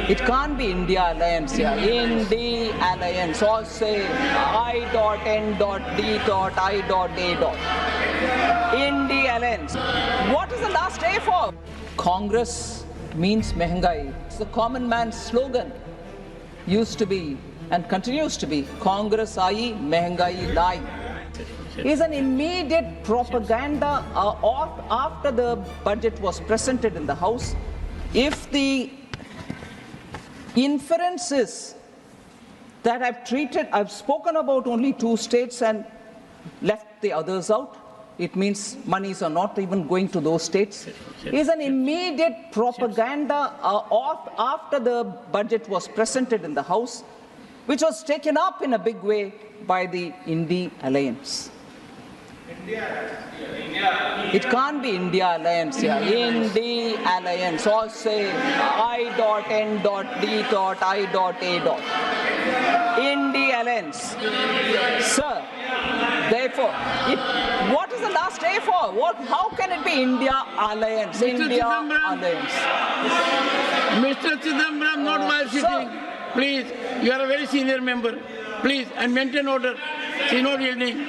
It can't be India Alliance here. Indy Alliance. Or say I.N.D.I.A. Indy Alliance. What is the last A for? Congress means Mehengai. It's the common man's slogan. Used to be and continues to be Congress Aayi, Mehengai Lai. Is an immediate propaganda after the budget was presented in the House. If the inference is that I've spoken about only 2 states and left the others out, it means monies are not even going to those states, is an immediate propaganda after the budget was presented in the House, which was taken up in a big way by the Indy Alliance. It can't be India Alliance here. Indy Alliance. Or say I.N.D.I.A. Indy Alliance. Sir, therefore, what is the last A for? How can it be India Alliance? India Alliance. Mr. Sitharaman, not while sitting. Please, you are a very senior member. Please, and maintain order. She is not yielding.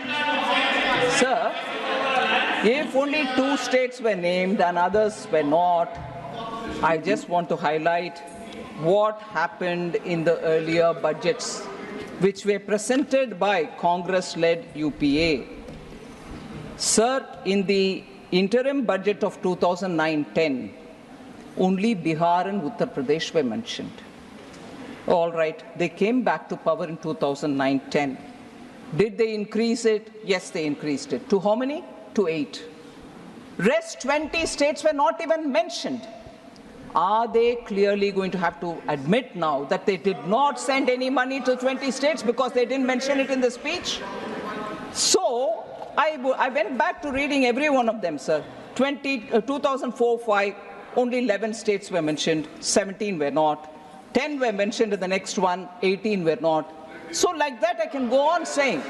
Sir, if only 2 states were named and others were not, I just want to highlight what happened in the earlier budgets, which were presented by Congress-led UPA. Sir, in the interim budget of 2009-10, only Bihar and Uttar Pradesh were mentioned. All right, they came back to power in 2009-10. Did they increase it? Yes, they increased it. To how many? To 8. Rest 20 states were not even mentioned. Are they clearly going to have to admit now that they did not send any money to 20 states because they didn't mention it in the speech? So, I went back to reading every one of them, sir. 2004-5, only 11 states were mentioned, 17 were not. 10 were mentioned in the next one, 18 were not. So like that I can go on saying,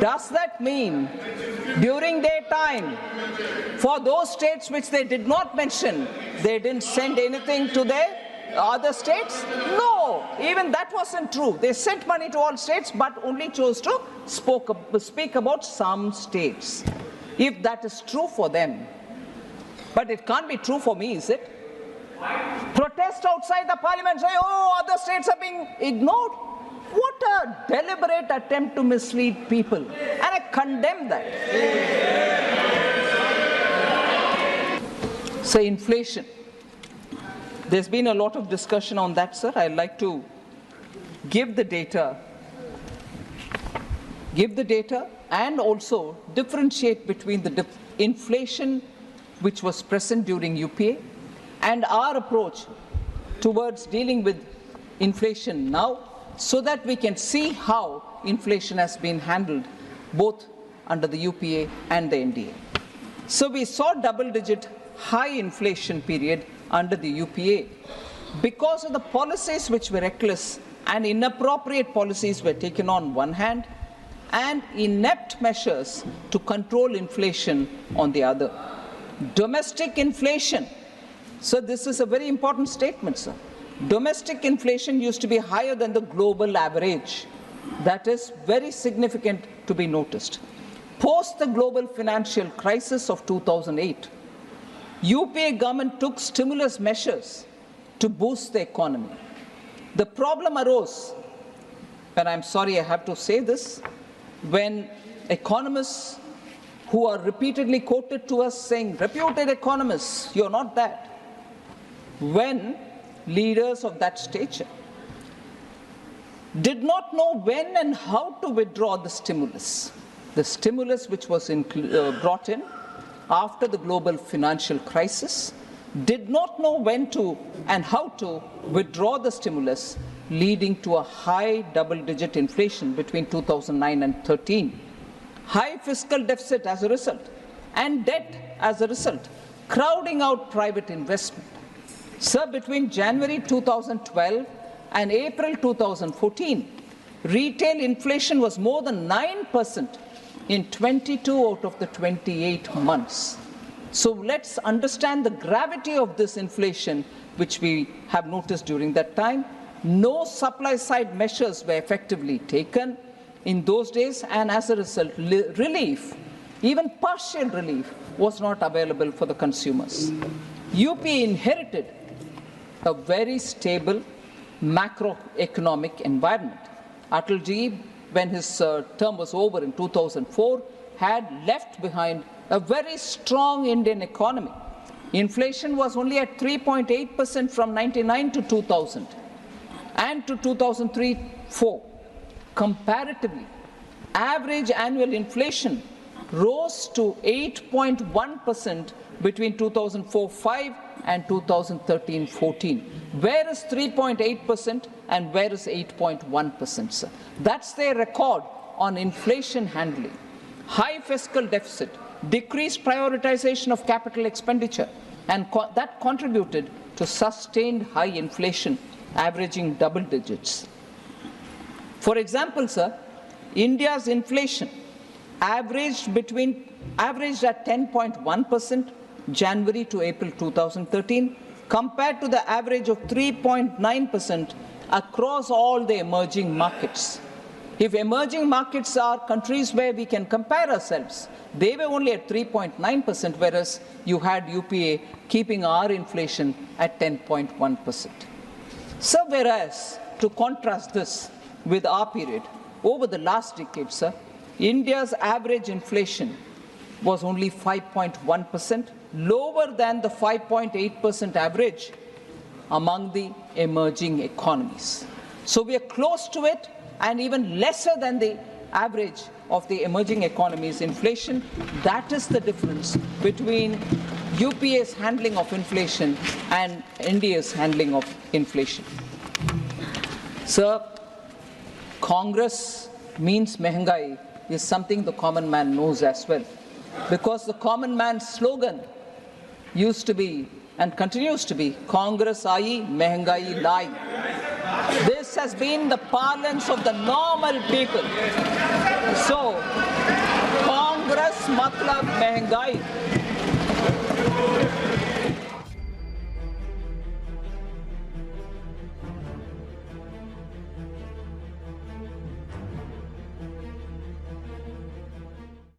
does that mean during their time, for those states which they did not mention, they didn't send anything to their other states? No, even that wasn't true. They sent money to all states but only chose to speak about some states. If that is true for them, but it can't be true for me, is it? Protest outside the parliament, say, oh, other states are being ignored. What a deliberate attempt to mislead people. And I condemn that. So inflation. There's been a lot of discussion on that, sir. I'd like to give the data and also differentiate between the inflation which was present during UPA and our approach towards dealing with inflation now, so that we can see how inflation has been handled both under the UPA and the NDA. So we saw double-digit high inflation period under the UPA because of the policies which were reckless and inappropriate policies were taken on one hand and inept measures to control inflation on the other. Domestic inflation. So this is a very important statement, sir. Domestic inflation used to be higher than the global average. That is very significant to be noticed. Post the global financial crisis of 2008, UPA government took stimulus measures to boost the economy. The problem arose, and I'm sorry I have to say this, when economists who are repeatedly quoted to us saying, reputed economists, you're not that. When leaders of that stature did not know when and how to withdraw the stimulus which was brought in after the global financial crisis, did not know when to and how to withdraw the stimulus, leading to a high double-digit inflation between 2009 and 13, high fiscal deficit as a result, and debt as a result, crowding out private investment. Sir, between January 2012 and April 2014, retail inflation was more than 9% in 22 out of the 28 months. So let's understand the gravity of this inflation which we have noticed during that time. No supply side measures were effectively taken in those days, and as a result, relief, even partial relief, was not available for the consumers. UP inherited a very stable macroeconomic environment. Atalji, when his term was over in 2004, had left behind a very strong Indian economy. Inflation was only at 3.8% from 99 to 2000 and to 2003-04. Comparatively, average annual inflation rose to 8.1% between 2004-05 and 2013-14. Where is 3.8% and where is 8.1%, sir? That's their record on inflation handling. High fiscal deficit, decreased prioritization of capital expenditure, and that contributed to sustained high inflation, averaging double digits. For example, sir, India's inflation averaged at 10.1% January to April 2013, compared to the average of 3.9% across all the emerging markets. If emerging markets are countries where we can compare ourselves, they were only at 3.9%, whereas you had UPA keeping our inflation at 10.1%. So, whereas, to contrast this with our period, over the last decade, sir, India's average inflation was only 5.1%, lower than the 5.8% average among the emerging economies. So we are close to it and even lesser than the average of the emerging economies' inflation. That is the difference between UPA's handling of inflation and India's handling of inflation. Sir, Congress means mehengai is something the common man knows as well, because the common man's slogan used to be and continues to be Congress aayi, mehengai lai. This has been the parlance of the normal people. So, Congress matlab mehengai.